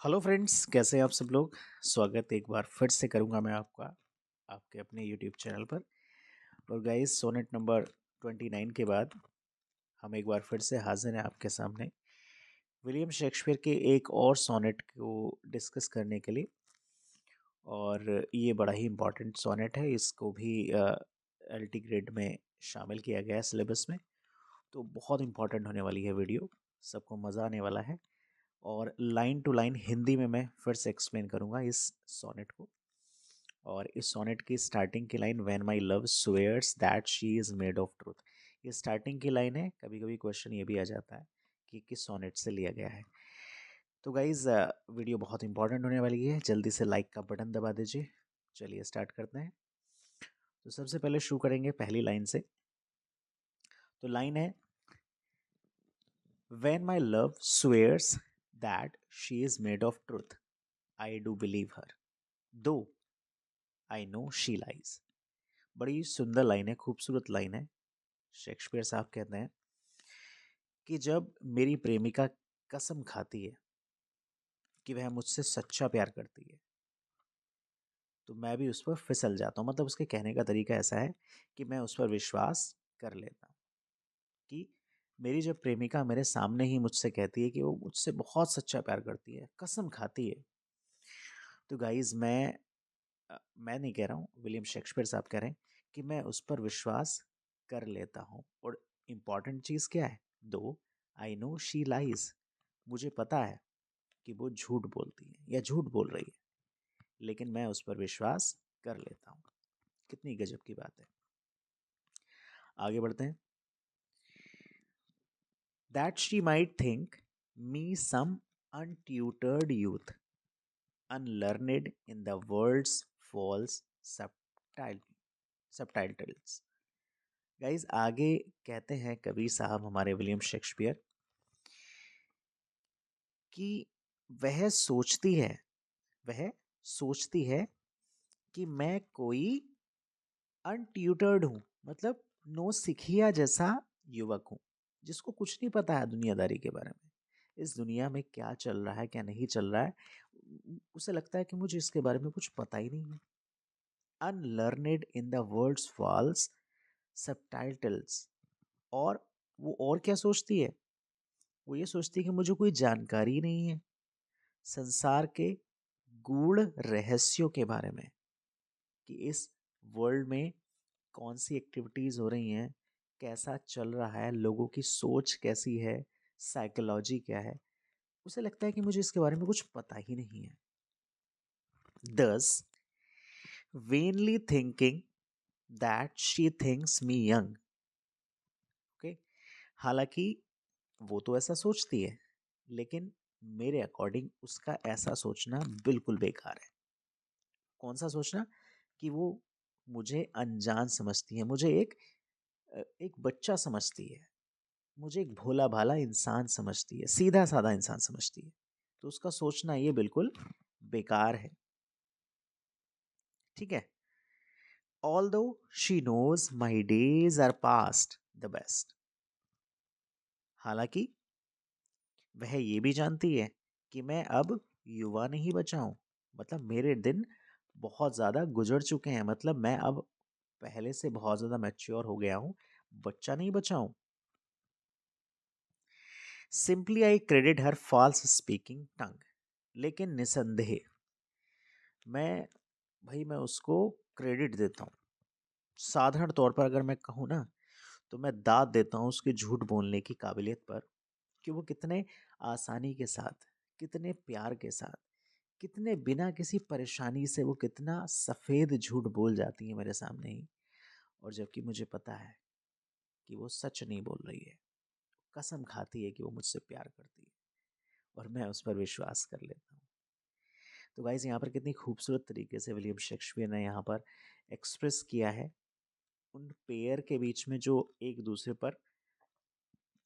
Hello friends, कैसे हैं आप सब लोग। स्वागत एक बार फिर से करूंगा मैं आपका आपके अपने यूट्यूब चैनल पर। और गाइस, सोनेट नंबर 29 के बाद हम एक बार फिर से हाजिर हैं आपके सामने विलियम शेक्सपियर के एक और सोनेट को डिस्कस करने के लिए। और ये बड़ा ही इम्पोर्टेंट सोनेट है, इसको भी एलटी ग्रेड में शामिल किया गया है सिलेबस में। तो बहुत इम्पोर्टेंट होने वाली है वीडियो, सबको मज़ा आने वाला है। और लाइन टू लाइन हिंदी में मैं फिर से एक्सप्लेन करूंगा इस सोनेट को। और इस सोनेट की स्टार्टिंग की line when my love swears that she is made of truth, ये स्टार्टिंग की लाइन है। कभी कभी क्वेश्चन ये भी आ जाता है कि किस सोनेट से लिया गया है। तो गाइज, वीडियो बहुत इंपॉर्टेंट होने वाली है, जल्दी से लाइक का बटन दबा दीजिए। चलिए स्टार्ट करते हैं। तो सबसे पहले शुरू करेंगे पहली लाइन से। तो लाइन है, when my love swears that she is made of truth I do believe her though I no she lies. बड़ी सुंदर लाइन है, खूबसूरत लाइन है। शेक्सपियर साहब कहते हैं कि जब मेरी प्रेमिका कसम खाती है कि वह मुझसे सच्चा प्यार करती है, तो मैं भी उस पर फिसल जाता हूँ। मतलब उसके कहने का तरीका ऐसा है कि मैं उस पर विश्वास कर लेता हूँ कि मेरी जब प्रेमिका मेरे सामने ही मुझसे कहती है कि वो मुझसे बहुत सच्चा प्यार करती है, कसम खाती है, तो गाइज मैं नहीं कह रहा हूँ, विलियम शेक्सपियर साहब कह रहे हैं कि मैं उस पर विश्वास कर लेता हूँ। और इम्पॉर्टेंट चीज़ क्या है, दो आई नो शी लाइज, मुझे पता है कि वो झूठ बोलती है या झूठ बोल रही है, लेकिन मैं उस पर विश्वास कर लेता हूँ। कितनी गजब की बात है। आगे बढ़ते हैं। That she might think me some untutored youth unlearned in the world's false subtitles। Guys, आगे कहते हैं कवि साहब हमारे विलियम शेक्सपियर कि वह सोचती है वह सोचती है कि मैं कोई अनट्यूटर्ड हूँ, मतलब नो सिखिया जैसा युवक हूँ, जिसको कुछ नहीं पता है दुनियादारी के बारे में। इस दुनिया में क्या चल रहा है क्या नहीं चल रहा है, उसे लगता है कि मुझे इसके बारे में कुछ पता ही नहीं है। Unlearned in the world's false subtitles. और वो और क्या सोचती है, वो ये सोचती है कि मुझे कोई जानकारी नहीं है संसार के गूढ़ रहस्यों के बारे में, कि इस वर्ल्ड में कौन सी एक्टिविटीज़ हो रही हैं, कैसा चल रहा है, लोगों की सोच कैसी है, साइकोलॉजी क्या है। उसे लगता है कि मुझे इसके बारे में कुछ पता ही नहीं है। दस vainly thinking that she thinks me young. Okay, हालांकि वो तो ऐसा सोचती है, लेकिन मेरे अकॉर्डिंग उसका ऐसा सोचना बिल्कुल बेकार है। कौन सा सोचना, कि वो मुझे अनजान समझती है, मुझे एक बच्चा समझती है, मुझे एक भोला भाला इंसान समझती है, सीधा साधा इंसान समझती है। तो उसका सोचना ये बिल्कुल बेकार है। ठीक है। Although she knows my days are past the best. हालांकि वह ये भी जानती है कि मैं अब युवा नहीं बचा हूं, मतलब मेरे दिन बहुत ज़्यादा गुजर चुके हैं, मतलब मैं अब पहले से बहुत ज़्यादा मैच्योर हो गया हूं, बच्चा नहीं बचा हूं। Simply I credit her false speaking tongue. लेकिन निसंदेह मैं भाई मैं उसको क्रेडिट देता हूँ। साधारण तौर पर अगर मैं कहूँ ना, तो मैं दाद देता हूँ उसके झूठ बोलने की काबिलियत पर, कि वो कितने आसानी के साथ, कितने प्यार के साथ, कितने बिना किसी परेशानी से वो कितना सफ़ेद झूठ बोल जाती है मेरे सामने ही। और जबकि मुझे पता है कि वो सच नहीं बोल रही है, कसम खाती है कि वो मुझसे प्यार करती है, और मैं उस पर विश्वास कर लेता हूँ। तो गाइज, यहाँ पर कितनी खूबसूरत तरीके से विलियम शेक्सपियर ने यहाँ पर एक्सप्रेस किया है उन पेयर के बीच में जो एक दूसरे पर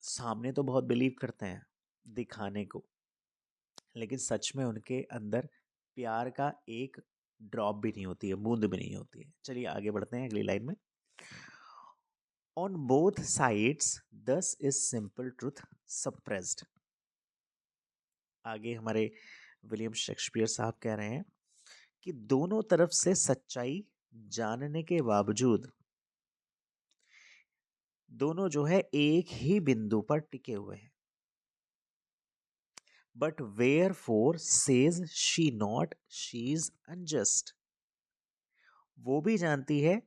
सामने तो बहुत बिलीव करते हैं दिखाने को, लेकिन सच में उनके अंदर प्यार का एक ड्रॉप भी नहीं होती है, बूंद भी नहीं होती है। चलिए आगे बढ़ते हैं अगली लाइन में। ऑन बोथ साइड्स दस इज सिंपल ट्रूथ सप्रेस्ड। आगे हमारे विलियम शेक्सपियर साहब कह रहे हैं कि दोनों तरफ से सच्चाई जानने के बावजूद दोनों जो है एक ही बिंदु पर टिके हुए हैं। But wherefore says she not, she is unjust. वो भी जानती है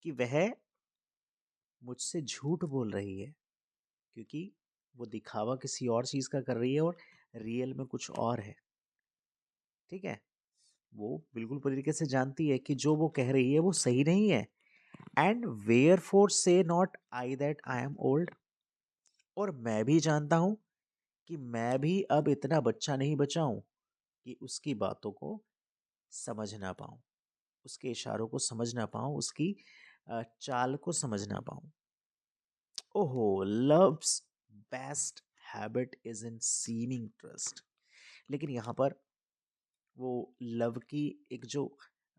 कि वह मुझसे झूठ बोल रही है, क्योंकि वो दिखावा किसी और चीज का कर रही है और रियल में कुछ और है। ठीक है, वो बिल्कुल पूरी तरीके से जानती है कि जो वो कह रही है वो सही नहीं है। एंड वेयर फोर से not I that I am old. और मैं भी जानता हूं कि मैं भी अब इतना बच्चा नहीं बचा हूं कि उसकी बातों को समझ ना पाऊं, उसके इशारों को समझ ना पाऊं, उसकी चाल को समझ ना पाऊं। ओहो, love's best habit is in seeming trust. लेकिन यहाँ पर वो लव की एक जो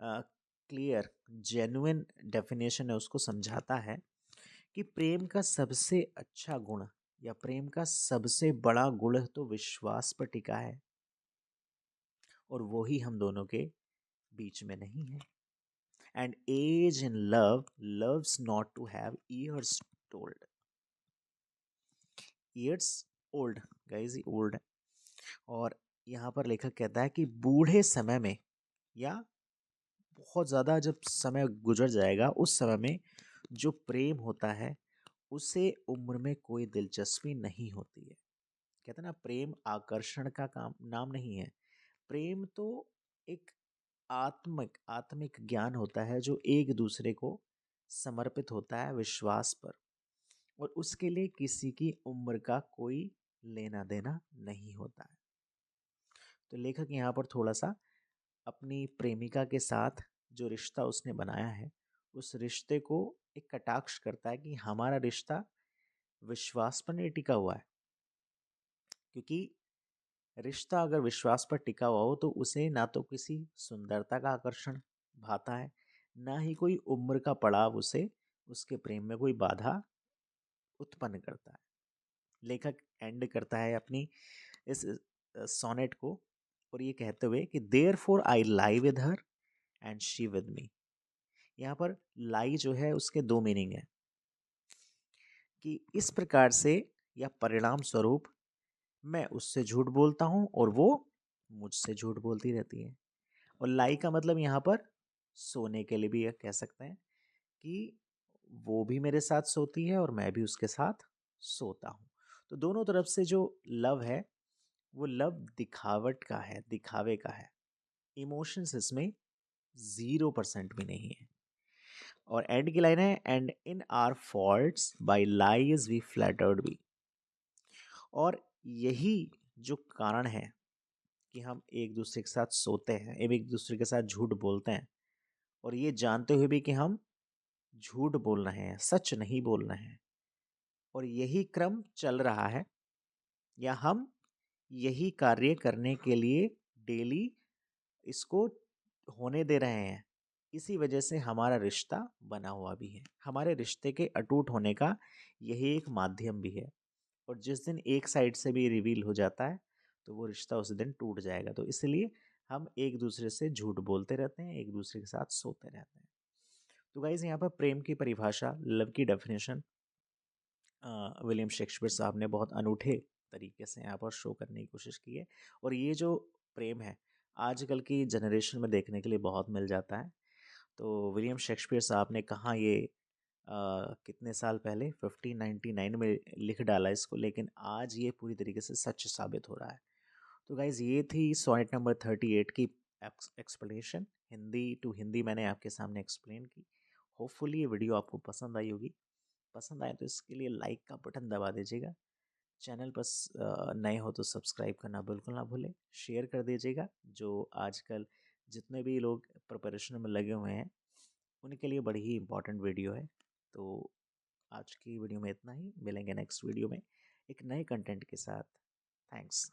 क्लियर जेन्युइन डेफिनेशन है उसको समझाता है कि प्रेम का सबसे अच्छा गुण या प्रेम का सबसे बड़ा गुण तो विश्वास पर टिका है, और वो ही हम दोनों के बीच में नहीं है। And age in love loves not to have years told. Years old, guys old है। और यहाँ पर लेखक कहता है कि बूढ़े समय में या बहुत ज़्यादा जब समय गुजर जाएगा उस समय में जो प्रेम होता है उसे उम्र में कोई दिलचस्पी नहीं होती है। कहते हैं ना, प्रेम आकर्षण का काम नाम नहीं है। प्रेम तो एक आत्मिक आत्मिक ज्ञान होता है जो एक दूसरे को समर्पित होता है विश्वास पर, और उसके लिए किसी की उम्र का कोई लेना देना नहीं होता है। तो लेखक यहाँ पर थोड़ा सा अपनी प्रेमिका के साथ जो रिश्ता उसने बनाया है उस रिश्ते को एक कटाक्ष करता है कि हमारा रिश्ता विश्वास पर नहीं टिका हुआ है। क्योंकि रिश्ता अगर विश्वास पर टिका हुआ हो तो उसे ना तो किसी सुंदरता का आकर्षण भाता है, ना ही कोई उम्र का पड़ाव उसे उसके प्रेम में कोई बाधा उत्पन्न करता है। लेखक एंड करता है अपनी इस सोनेट को और ये कहते हुए कि therefore I lie with her and she with me. यहाँ पर लाई जो है उसके दो मीनिंग है कि इस प्रकार से या परिणाम स्वरूप मैं उससे झूठ बोलता हूँ और वो मुझसे झूठ बोलती रहती है। और लाई का मतलब यहाँ पर सोने के लिए भी यह कह सकते हैं कि वो भी मेरे साथ सोती है और मैं भी उसके साथ सोता हूँ। तो दोनों तरफ से जो लव है वो लव दिखावट का है, दिखावे का है। इमोशंस इसमें 0% भी नहीं है। और एंड की लाइन है and in our faults by lies we flattered be. और यही जो कारण है कि हम एक दूसरे के साथ सोते हैं, एक दूसरे के साथ झूठ बोलते हैं, और ये जानते हुए भी कि हम झूठ बोल रहे हैं, सच नहीं बोल रहे हैं, और यही क्रम चल रहा है या हम यही कार्य करने के लिए डेली इसको होने दे रहे हैं। इसी वजह से हमारा रिश्ता बना हुआ भी है। हमारे रिश्ते के अटूट होने का यही एक माध्यम भी है। और जिस दिन एक साइड से भी रिवील हो जाता है तो वो रिश्ता उस दिन टूट जाएगा। तो इसलिए हम एक दूसरे से झूठ बोलते रहते हैं, एक दूसरे के साथ सोते रहते हैं। तो गाइज यहाँ पर प्रेम की परिभाषा, लव की डेफिनेशन विलियम शेक्सपियर साहब ने बहुत अनूठे तरीके से यहाँ पर शो करने की कोशिश की है। और ये जो प्रेम है आजकल की जनरेशन में देखने के लिए बहुत मिल जाता है। तो विलियम शेक्सपियर साहब ने कहाँ ये कितने साल पहले 1599 में लिख डाला इसको, लेकिन आज ये पूरी तरीके से सच साबित हो रहा है। तो गाइज़ ये थी सोनेट नंबर 38 की एक्सप्लेनेशन। हिंदी टू हिंदी मैंने आपके सामने एक्सप्लेन की। होपफुली ये वीडियो आपको पसंद आई होगी। पसंद आए तो इसके लिए लाइक का बटन दबा दीजिएगा। चैनल पर नए हो तो सब्सक्राइब करना बिल्कुल ना भूलें। शेयर कर दीजिएगा। जो आजकल जितने भी लोग प्रिपरेशन में लगे हुए हैं उनके लिए बड़ी ही इंपॉर्टेंट वीडियो है। तो आज की वीडियो में इतना ही। मिलेंगे नेक्स्ट वीडियो में एक नए कंटेंट के साथ। थैंक्स।